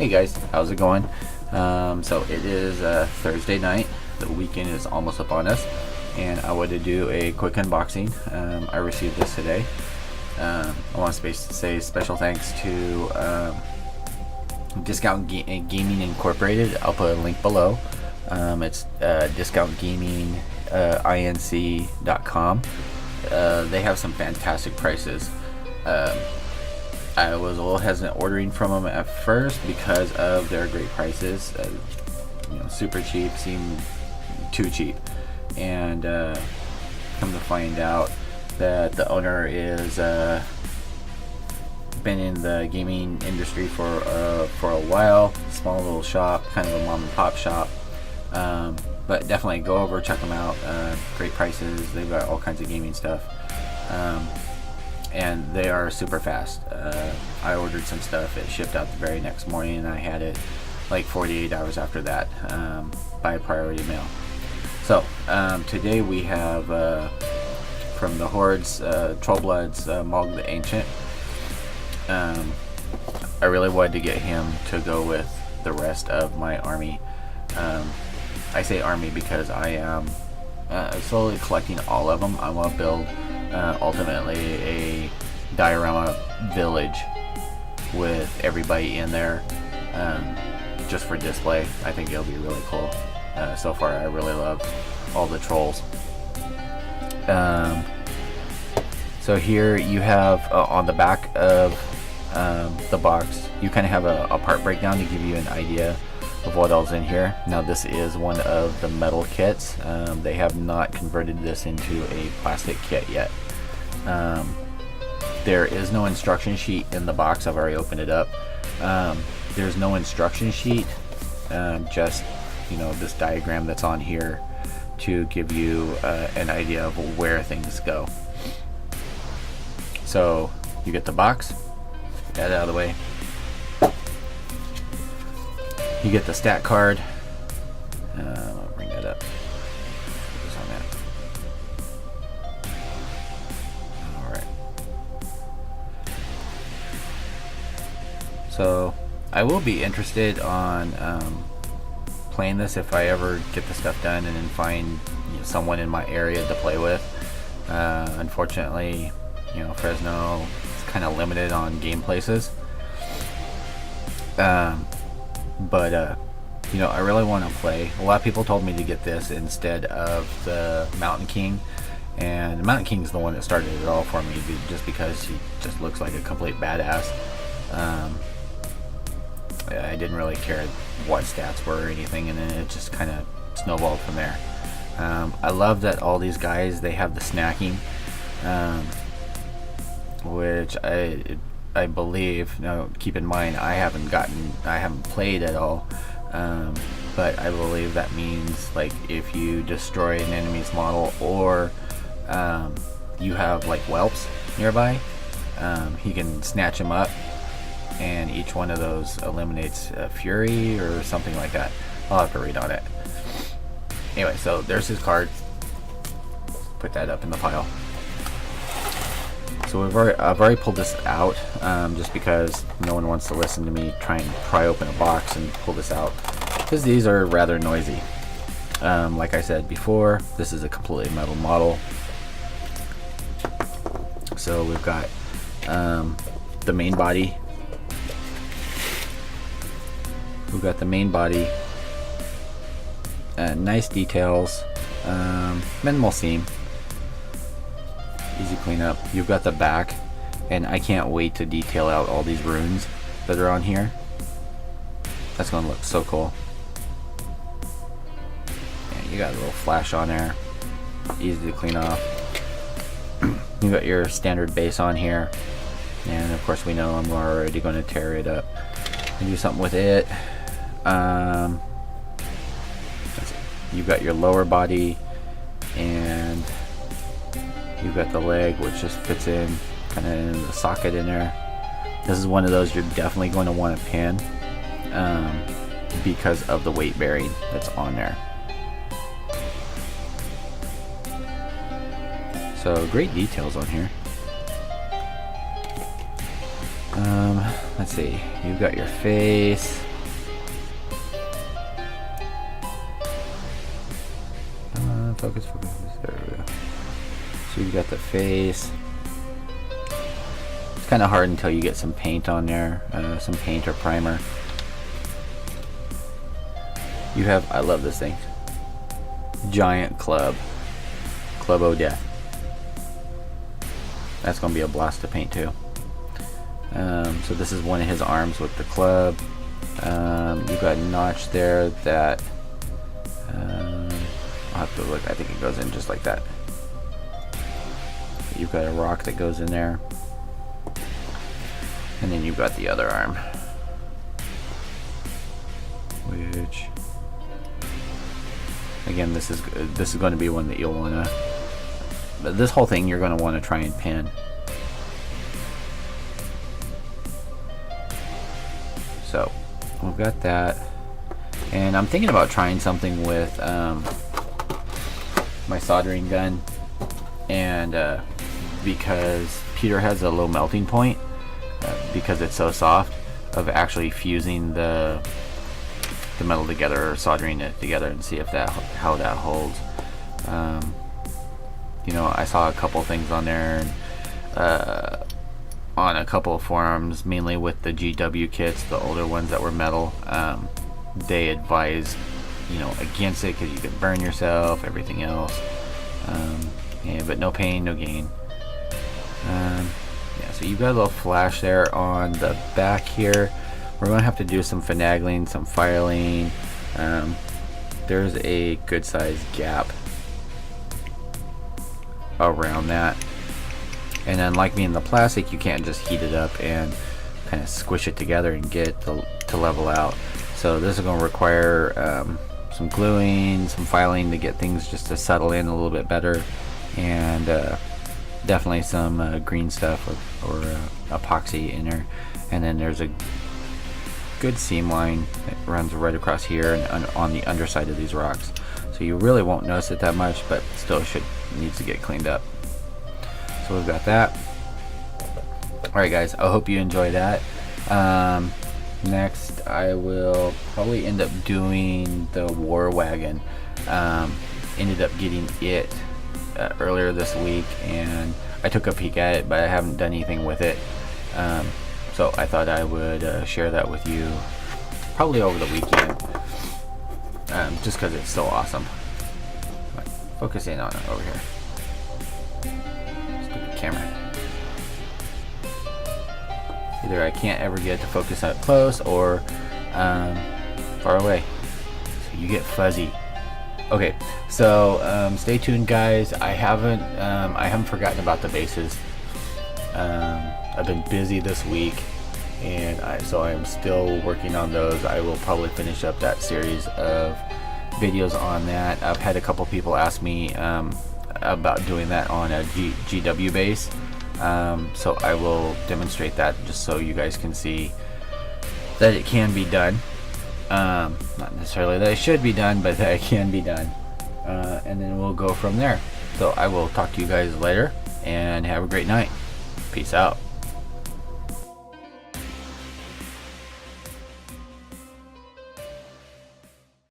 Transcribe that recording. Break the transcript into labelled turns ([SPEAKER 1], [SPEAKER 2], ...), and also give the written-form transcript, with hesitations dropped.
[SPEAKER 1] Hey guys, how's it going? So it is Thursday night. The weekend is almost upon us, and I wanted to do a quick unboxing. I received this today. I want to say special thanks to Discount Gaming Incorporated. I'll put a link below. It's discountgaminginc.com. They have some fantastic prices. I was a little hesitant ordering from them at first because of their great prices. Super cheap, seemed too cheap, and come to find out that the owner is been in the gaming industry for a while. Small little shop, kind of a mom and pop shop, but definitely go over, check them out. Great prices. They've got all kinds of gaming stuff. And they are super fast. I ordered some stuff, it shipped out the very next morning, and I had it like 48 hours after that by priority mail. So today we have from the Hordes Trollbloods, Mulg the Ancient. I really wanted to get him to go with the rest of my army. I say army because I am slowly collecting all of them. I want to build ultimately a diorama village with everybody in there, just for display. I think it'll be really cool. So far I really love all the trolls. So here you have on the back of the box, you kind of have a part breakdown to give you an idea of what else in here. Now this is one of the metal kits. They have not converted this into a plastic kit yet. There is no instruction sheet in the box. I've already opened it up. There's no instruction sheet, just this diagram that's on here to give you an idea of where things go. So you get the box, get that out of the way. You get the stat card. I'll bring that up. Focus on that. Alright. So I will be interested on playing this if I ever get the stuff done and then find someone in my area to play with. Unfortunately, Fresno is kind of limited on game places. But I really want to play. A lot of people told me to get this instead of the Mountain King, and the Mountain King is the one that started it all for me, just because he just looks like a complete badass. I didn't really care what stats were or anything, and then it just kind of snowballed from there. I love that all these guys, they have the snacking, which I believe, now keep in mind I haven't played at all, but I believe that means like if you destroy an enemy's model, or you have like whelps nearby, he can snatch them up, and each one of those eliminates a fury or something like that. I'll have to read on it. Anyway, so there's his card. Put that up in the pile. So I've already pulled this out, just because no one wants to listen to me try and pry open a box and pull this out, because these are rather noisy. Like I said before, this is a completely metal model. So we've got the main body. We've got the main body. Nice details. Minimal seam. Easy cleanup. You've got the back, and I can't wait to detail out all these runes that are on here. That's gonna look so cool. And you got a little flash on there, easy to clean off. You got your standard base on here, and of course we know I'm already going to tear it up and do something with it. You've got your lower body, and you've got the leg, which just fits in kind of in the socket in there. This is one of those you're definitely going to want to pin, because of the weight bearing that's on there. So great details on here. Let's see, you've got your face, face. It's kind of hard until you get some paint on there, some paint or primer. You have, I love this thing, giant club o' death. That's gonna be a blast to paint too. So this is one of his arms with the club. You've got a notch there that I'll have to look. I think it goes in just like that. You've got a rock that goes in there, and then you've got the other arm, which again, this is going to be one that you'll want to. But this whole thing you're going to want to try and pin. So we've got that, and I'm thinking about trying something with my soldering gun, and because Peter has a low melting point, because it's so soft, of actually fusing the metal together or soldering it together and see if how that holds. You know, I saw a couple things on there, and on a couple of forums, mainly with the GW kits, the older ones that were metal. They advise, you know, against it because you can burn yourself, everything else. Yeah, but no pain, no gain. Yeah, so you've got a little flash there on the back here. We're going to have to do some finagling, some filing. There's a good sized gap around that, and then like me in the plastic, you can't just heat it up and kind of squish it together and get it to level out. So this is going to require some gluing, some filing to get things just to settle in a little bit better, and definitely some green stuff or epoxy in there. And then there's a good seam line that runs right across here and on the underside of these rocks. So you really won't notice it that much, but still needs to get cleaned up. So we've got that. Alright guys, I hope you enjoy that. Next I will probably end up doing the war wagon. Ended up getting it earlier this week, and I took a peek at it, but I haven't done anything with it. So I thought I would share that with you probably over the weekend, just because it's so awesome. Focus in on it over here. Stupid camera. Either I can't ever get it to focus up close or far away, so you get fuzzy. Okay, so stay tuned, guys. I haven't forgotten about the bases. I've been busy this week, and so I'm still working on those. I will probably finish up that series of videos on that. I've had a couple people ask me about doing that on a GW base, so I will demonstrate that just so you guys can see that it can be done. Not necessarily that it should be done, but that it can be done, and then we'll go from there. So I will talk to you guys later, and have a great night. Peace out.